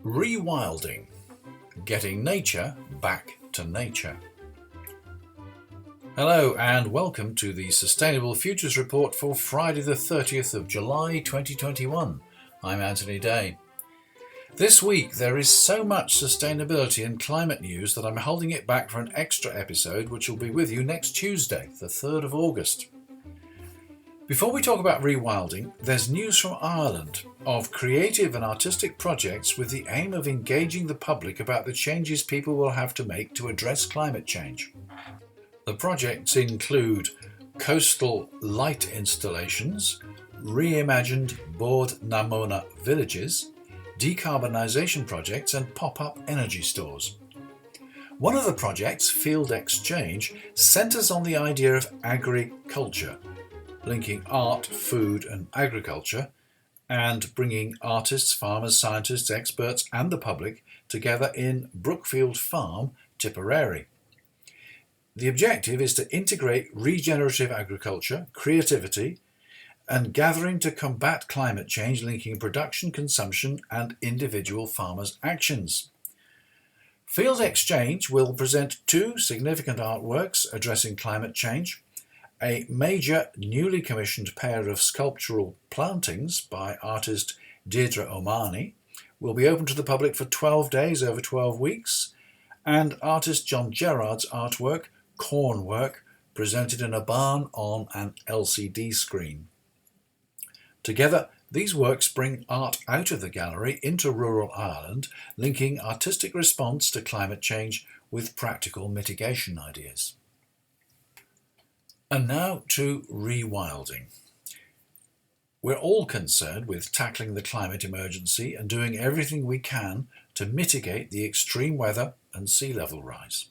Rewilding, getting nature back to nature. Hello and welcome to the Sustainable Futures Report for Friday the 30th of July 2021. I'm Anthony Day. This week there is so much sustainability and climate news that I'm holding it back for an extra episode which will be with you next Tuesday, the 3rd of August. Before we talk about rewilding, there's news from Ireland of creative and artistic projects with the aim of engaging the public about the changes people will have to make to address climate change. The projects include coastal light installations, reimagined Bord na Móna villages, decarbonisation projects and pop-up energy stores. One of the projects, Field Exchange, centres on the idea of agriculture, linking art, food and agriculture, and bringing artists, farmers, scientists, experts and the public together in Brookfield Farm, Tipperary. The objective is to integrate regenerative agriculture, creativity, and gathering to combat climate change, linking production, consumption and individual farmers' actions. Field Exchange will present two significant artworks addressing climate change. A major newly commissioned pair of sculptural plantings by artist Deirdre O'Mahony will be open to the public for 12 days over 12 weeks, and artist John Gerard's artwork, Cornwork, presented in a barn on an LCD screen. Together, these works bring art out of the gallery into rural Ireland, linking artistic response to climate change with practical mitigation ideas. And now to rewilding. We're all concerned with tackling the climate emergency and doing everything we can to mitigate the extreme weather and sea level rise.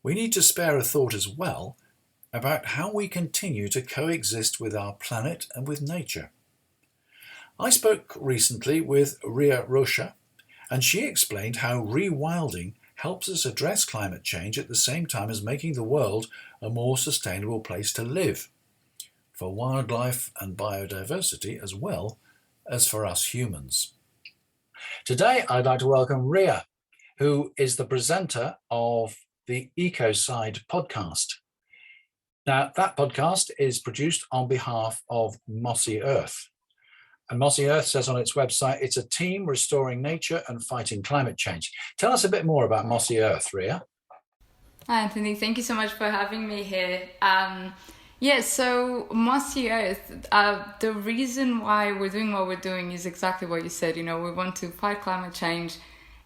We need to spare a thought as well about how we continue to coexist with our planet and with nature. I spoke recently with Rocha, and she explained how rewilding helps us address climate change at the same time as making the world a more sustainable place to live, for wildlife and biodiversity as well as for us humans. Today I'd like to welcome Ria, who is the presenter of the Ecoside podcast. Now, that podcast is produced on behalf of Mossy Earth. And Mossy Earth says on its website, it's a team restoring nature and fighting climate change. Tell us a bit more about Mossy Earth, Ria. Hi, Anthony. Thank you so much for having me here. So Mossy Earth, the reason why we're doing what we're doing is exactly what you said. You know, we want to fight climate change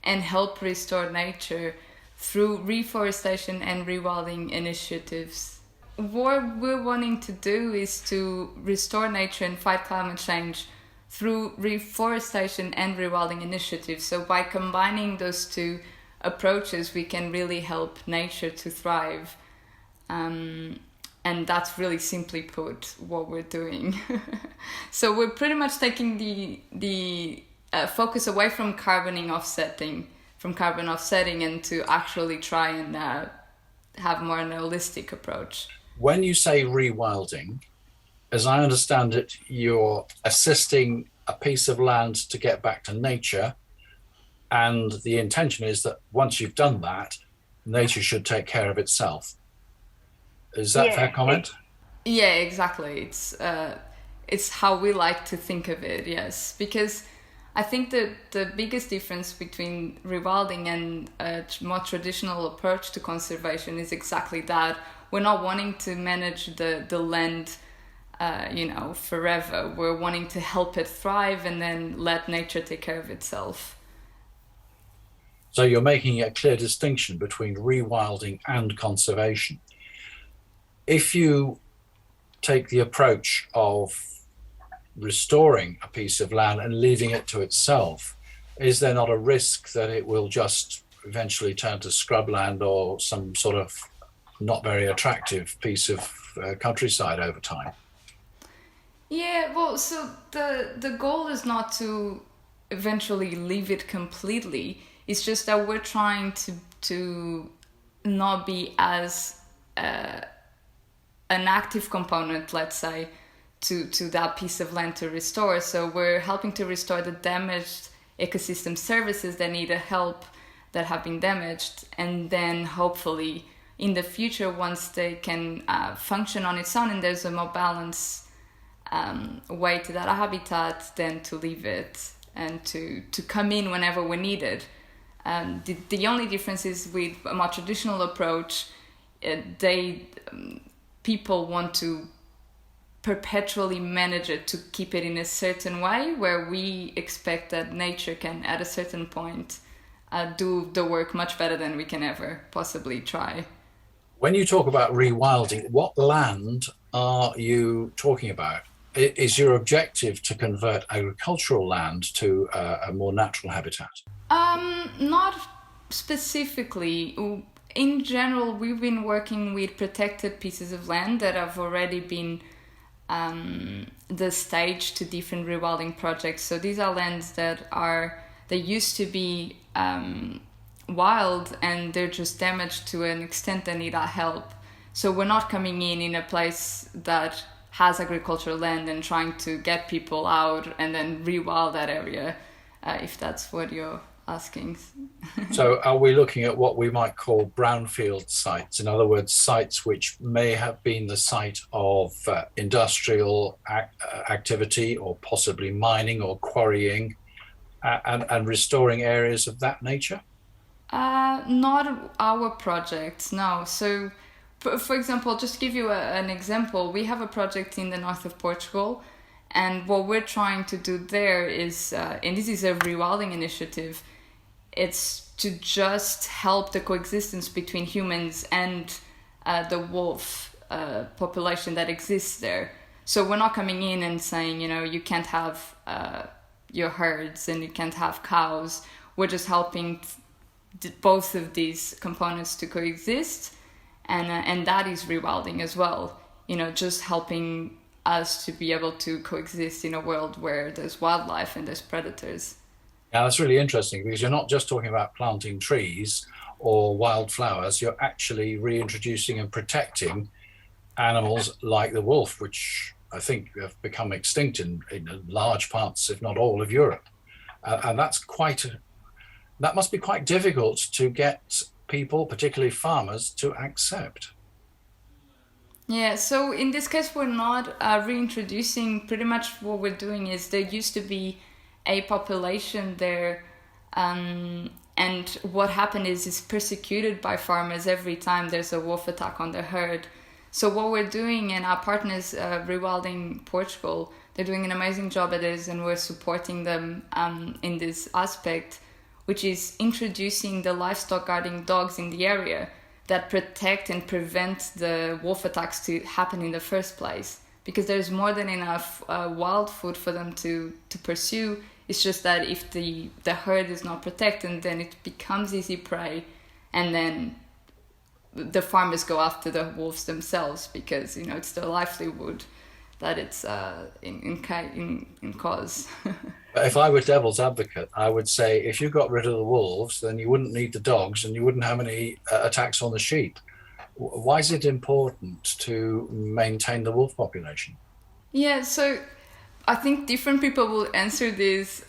and help restore nature through reforestation and rewilding initiatives. What we're wanting to do is to restore nature and fight climate change through reforestation and rewilding initiatives. So by combining those two approaches, we can really help nature to thrive. And that's really simply put what we're doing. So we're pretty much taking the focus away from carbon offsetting and to actually try and have more an holistic approach. When you say rewilding, as I understand it, you're assisting a piece of land to get back to nature, and the intention is that once you've done that, nature should take care of itself. Is that a fair comment? Yeah, exactly. It's how we like to think of it, yes. Because I think that the biggest difference between rewilding and a more traditional approach to conservation is exactly that. We're not wanting to manage the land forever. We're wanting to help it thrive and then let nature take care of itself. So you're making a clear distinction between rewilding and conservation. If you take the approach of restoring a piece of land and leaving it to itself, is there not a risk that it will just eventually turn to scrubland or some sort of not very attractive piece of countryside over time? Yeah, well, so the goal is not to eventually leave it completely. It's just that we're trying to not be as an active component, let's say, to that piece of land to restore. So we're helping to restore the damaged ecosystem services that need a help, that have been damaged, and then hopefully in the future, once they can function on its own and there's a more balanced way to that habitat, then to leave it and to come in whenever we need it. The only difference is with a more traditional approach, people want to perpetually manage it to keep it in a certain way, where we expect that nature can, at a certain point, do the work much better than we can ever possibly try. When you talk about rewilding, what land are you talking about? Is your objective to convert agricultural land to a more natural habitat? Not specifically. In general, we've been working with protected pieces of land that have already been the stage to different rewilding projects. So these are lands they used to be wild, and they're just damaged to an extent that need our help. So we're not coming in a place that has agricultural land and trying to get people out and then rewild that area, if that's what you're asking. So are we looking at what we might call brownfield sites? In other words, sites which may have been the site of industrial activity, or possibly mining or quarrying, and restoring areas of that nature? Not our projects, no. So, for example, just to give you an example, we have a project in the north of Portugal, and what we're trying to do there is, and this is a rewilding initiative, it's to just help the coexistence between humans and the wolf population that exists there. So we're not coming in and saying, you can't have your herds and you can't have cows. We're just helping both of these components to coexist, and that is rewilding as well. Just helping us to be able to coexist in a world where there's wildlife and there's predators. Now, that's really interesting, because you're not just talking about planting trees or wildflowers, you're actually reintroducing and protecting animals like the wolf, which I think have become extinct in large parts, if not all, of Europe. And that must be quite difficult to get people, particularly farmers, to accept. Yeah, so in this case, we're not reintroducing. Pretty much what we're doing is there used to be a population there, and what happened is it's persecuted by farmers every time there's a wolf attack on the herd. So what we're doing, and our partners, Rewilding Portugal, they're doing an amazing job at this, and we're supporting them in this aspect, which is introducing the livestock guarding dogs in the area that protect and prevent the wolf attacks to happen in the first place. Because there's more than enough wild food for them to pursue. It's just that if the herd is not protected, then it becomes easy prey, and then the farmers go after the wolves themselves, because it's their livelihood that it's in cause. If I were devil's advocate, I would say if you got rid of the wolves, then you wouldn't need the dogs, and you wouldn't have any attacks on the sheep. Why is it important to maintain the wolf population? Yeah, so I think different people will answer this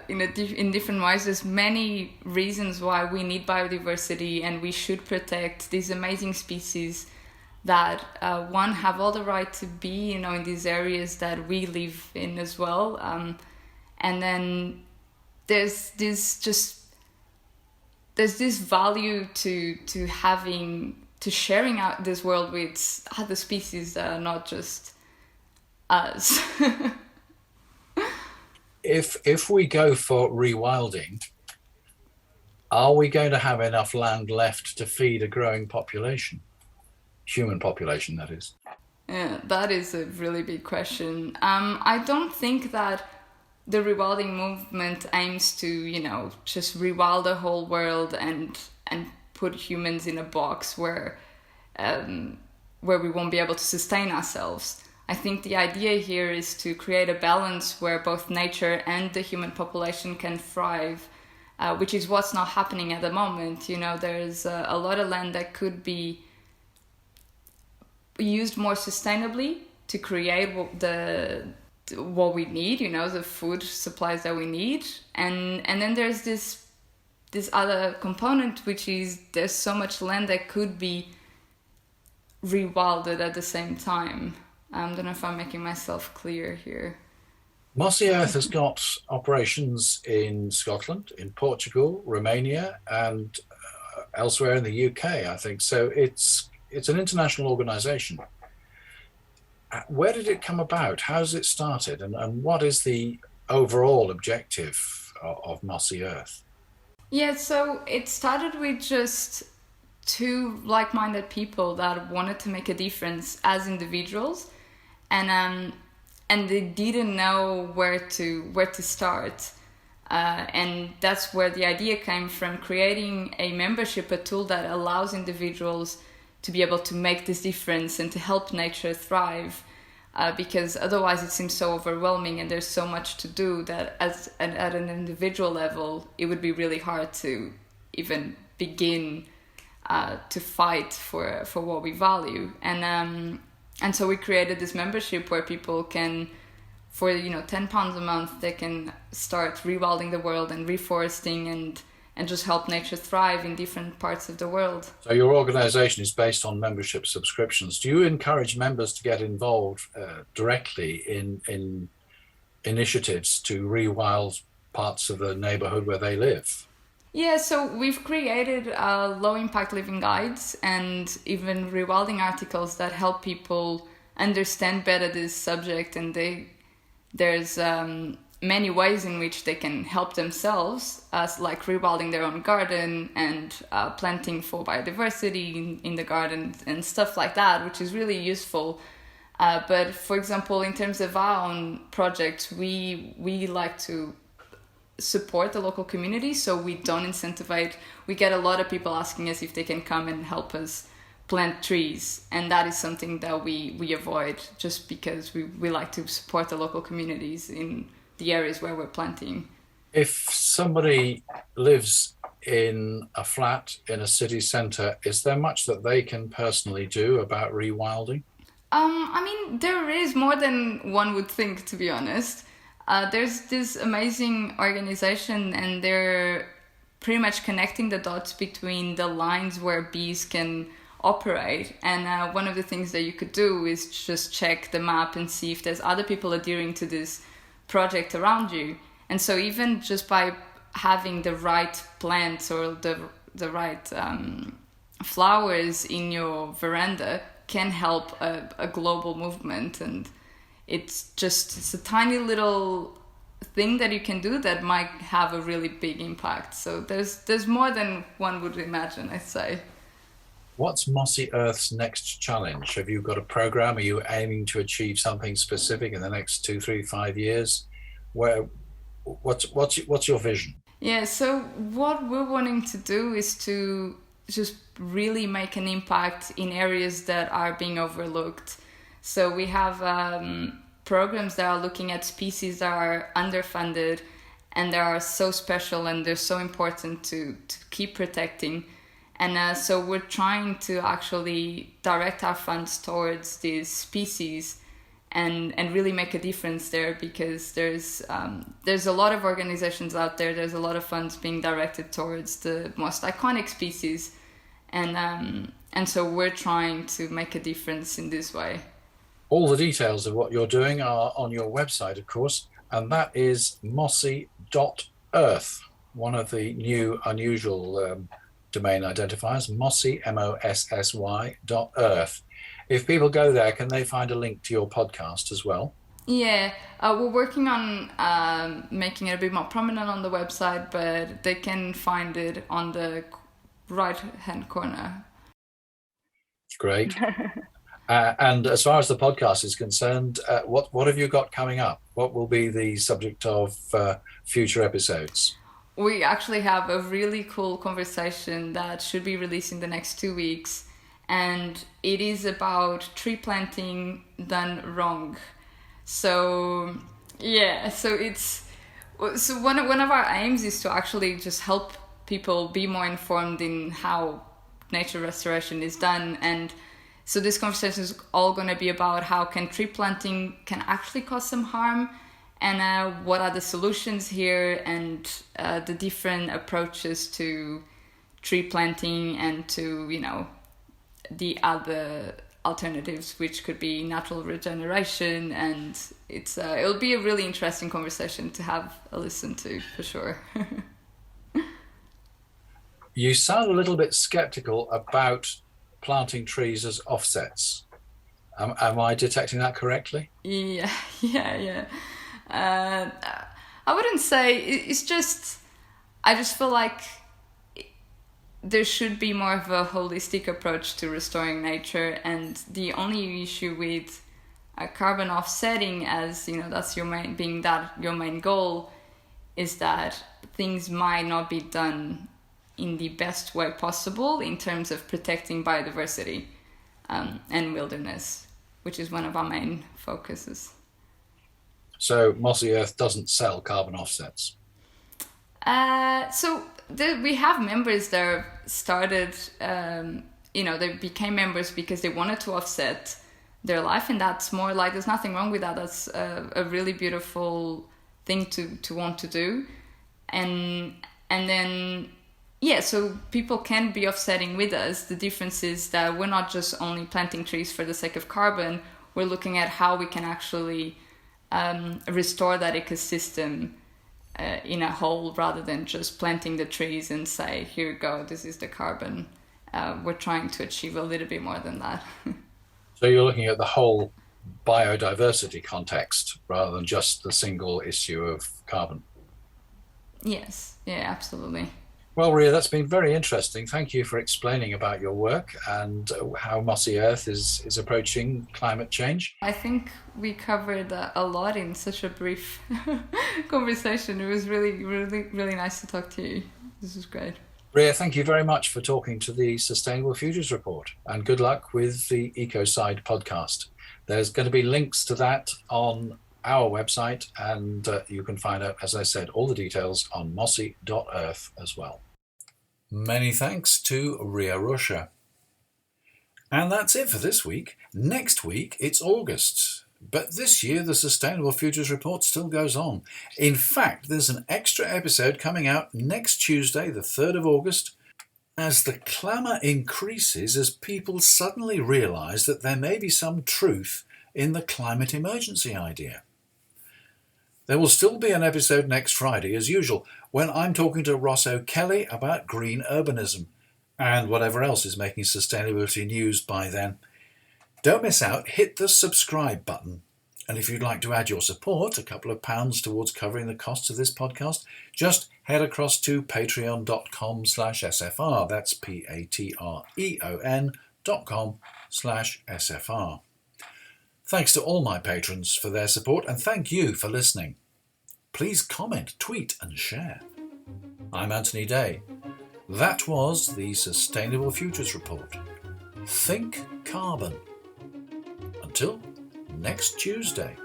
in different ways. There's many reasons why we need biodiversity, and we should protect these amazing species that one have all the right to be in these areas that we live in as well, and then there's this value to sharing out this world with other species that are not just us. If we go for rewilding, are we going to have enough land left to feed a growing population? Human population, that is. Yeah, that is a really big question. I don't think that the rewilding movement aims to, just rewild the whole world and put humans in a box where we won't be able to sustain ourselves. I think the idea here is to create a balance where both nature and the human population can thrive, which is what's not happening at the moment. There's a lot of land that could be used more sustainably to create what we need, the food supplies that we need. And then there's this other component, which is there's so much land that could be rewilded at the same time. I don't know if I'm making myself clear here. Mossy Earth has got operations in Scotland, in Portugal, Romania, and elsewhere in the UK, I think. So it's an international organisation. Where did it come about? How's it started? And what is the overall objective of Mossy Earth? Yeah, so it started with just two like-minded people that wanted to make a difference as individuals, and they didn't know where to start. And that's where the idea came from, creating a membership, a tool that allows individuals to be able to make this difference and to help nature thrive, because otherwise it seems so overwhelming and there's so much to do that at an individual level it would be really hard to even begin to fight for what we value. And so we created this membership where people can, for £10 a month, they can start rewilding the world and reforesting and just help nature thrive in different parts of the world. So your organisation is based on membership subscriptions. Do you encourage members to get involved directly in initiatives to rewild parts of the neighbourhood where they live? Yeah, so we've created low impact living guides and even rewilding articles that help people understand better this subject, and there's many ways in which they can help themselves, like rewilding their own garden and planting for biodiversity in the garden and stuff like that, which is really useful. But for example, in terms of our own projects, we like to support the local community, so we don't incentivize. We get a lot of people asking us if they can come and help us plant trees, and that is something that we avoid, just because we like to support the local communities in the areas where we're planting. If somebody lives in a flat in a city centre, is there much that they can personally do about rewilding? I mean, there is more than one would think, to be honest. There's this amazing organization, and they're pretty much connecting the dots between the lines where bees can operate. And one of the things that you could do is just check the map and see if there's other people adhering to this project around you. And so even just by having the right plants or the right flowers in your veranda can help a global movement. And it's a tiny little thing that you can do that might have a really big impact. So there's more than one would imagine, I'd say. What's Mossy Earth's next challenge? Have you got a program? Are you aiming to achieve something specific in the next 2, 3, 5 years? What's your vision? Yeah, so what we're wanting to do is to just really make an impact in areas that are being overlooked. So we have programs that are looking at species that are underfunded and they are so special and they're so important to keep protecting. And so we're trying to actually direct our funds towards these species and really make a difference there, because there's a lot of organizations out there, there's a lot of funds being directed towards the most iconic species, and so we're trying to make a difference in this way. All the details of what you're doing are on your website, of course, and that is mossy.earth, one of the new unusual domain identifiers, Mossy, MOSSY.earth. If people go there, can they find a link to your podcast as well? Yeah, we're working on making it a bit more prominent on the website, but they can find it on the right-hand corner. Great. And as far as the podcast is concerned, what have you got coming up? What will be the subject of future episodes? We actually have a really cool conversation that should be released in the next 2 weeks, and it is about tree planting done wrong. So yeah, so one of our aims is to actually just help people be more informed in how nature restoration is done, and So this conversation is all going to be about how can tree planting can actually cause some harm, and what are the solutions here, and the different approaches to tree planting and to, the other alternatives, which could be natural regeneration. And it'll be a really interesting conversation to have a listen to, for sure. You sound a little bit skeptical about planting trees as offsets. Am I detecting that correctly? Yeah. I wouldn't say, it's just, I just feel like there should be more of a holistic approach to restoring nature, and the only issue with carbon offsetting, as that's your main goal, is that things might not be done in the best way possible in terms of protecting biodiversity and wilderness, which is one of our main focuses. So Mossy Earth doesn't sell carbon offsets? We have members that started, they became members because they wanted to offset their life, and that's more like, there's nothing wrong with that. That's a really beautiful thing to want to do. And then, so people can be offsetting with us. The difference is that we're not just only planting trees for the sake of carbon. We're looking at how we can actually restore that ecosystem in a whole, rather than just planting the trees and say, here you go, this is the carbon. We're trying to achieve a little bit more than that. So you're looking at the whole biodiversity context rather than just the single issue of carbon? Yes, yeah, absolutely. Well, Ria, that's been very interesting. Thank you for explaining about your work and how Mossy Earth is approaching climate change. I think we covered a lot in such a brief conversation. It was really, really, really nice to talk to you. This was great. Ria, thank you very much for talking to the Sustainable Futures Report, and good luck with the Ecoside podcast. There's going to be links to that on our website, and you can find out, as I said, all the details on mossy.earth as well. Many thanks to Ria Rocha. And that's it for this week. Next week, it's August. But this year, the Sustainable Futures Report still goes on. In fact, there's an extra episode coming out next Tuesday, the 3rd of August, as the clamour increases as people suddenly realise that there may be some truth in the climate emergency idea. There will still be an episode next Friday, as usual, when I'm talking to Ross O'Kelly about green urbanism and whatever else is making sustainability news by then. Don't miss out, hit the subscribe button. And if you'd like to add your support, a couple of pounds towards covering the costs of this podcast, just head across to patreon.com/SFR. That's patreon.com/SFR. Thanks to all my patrons for their support, and thank you for listening. Please comment, tweet and share. I'm Anthony Day. That was the Sustainable Futures Report. Think carbon. Until next Tuesday.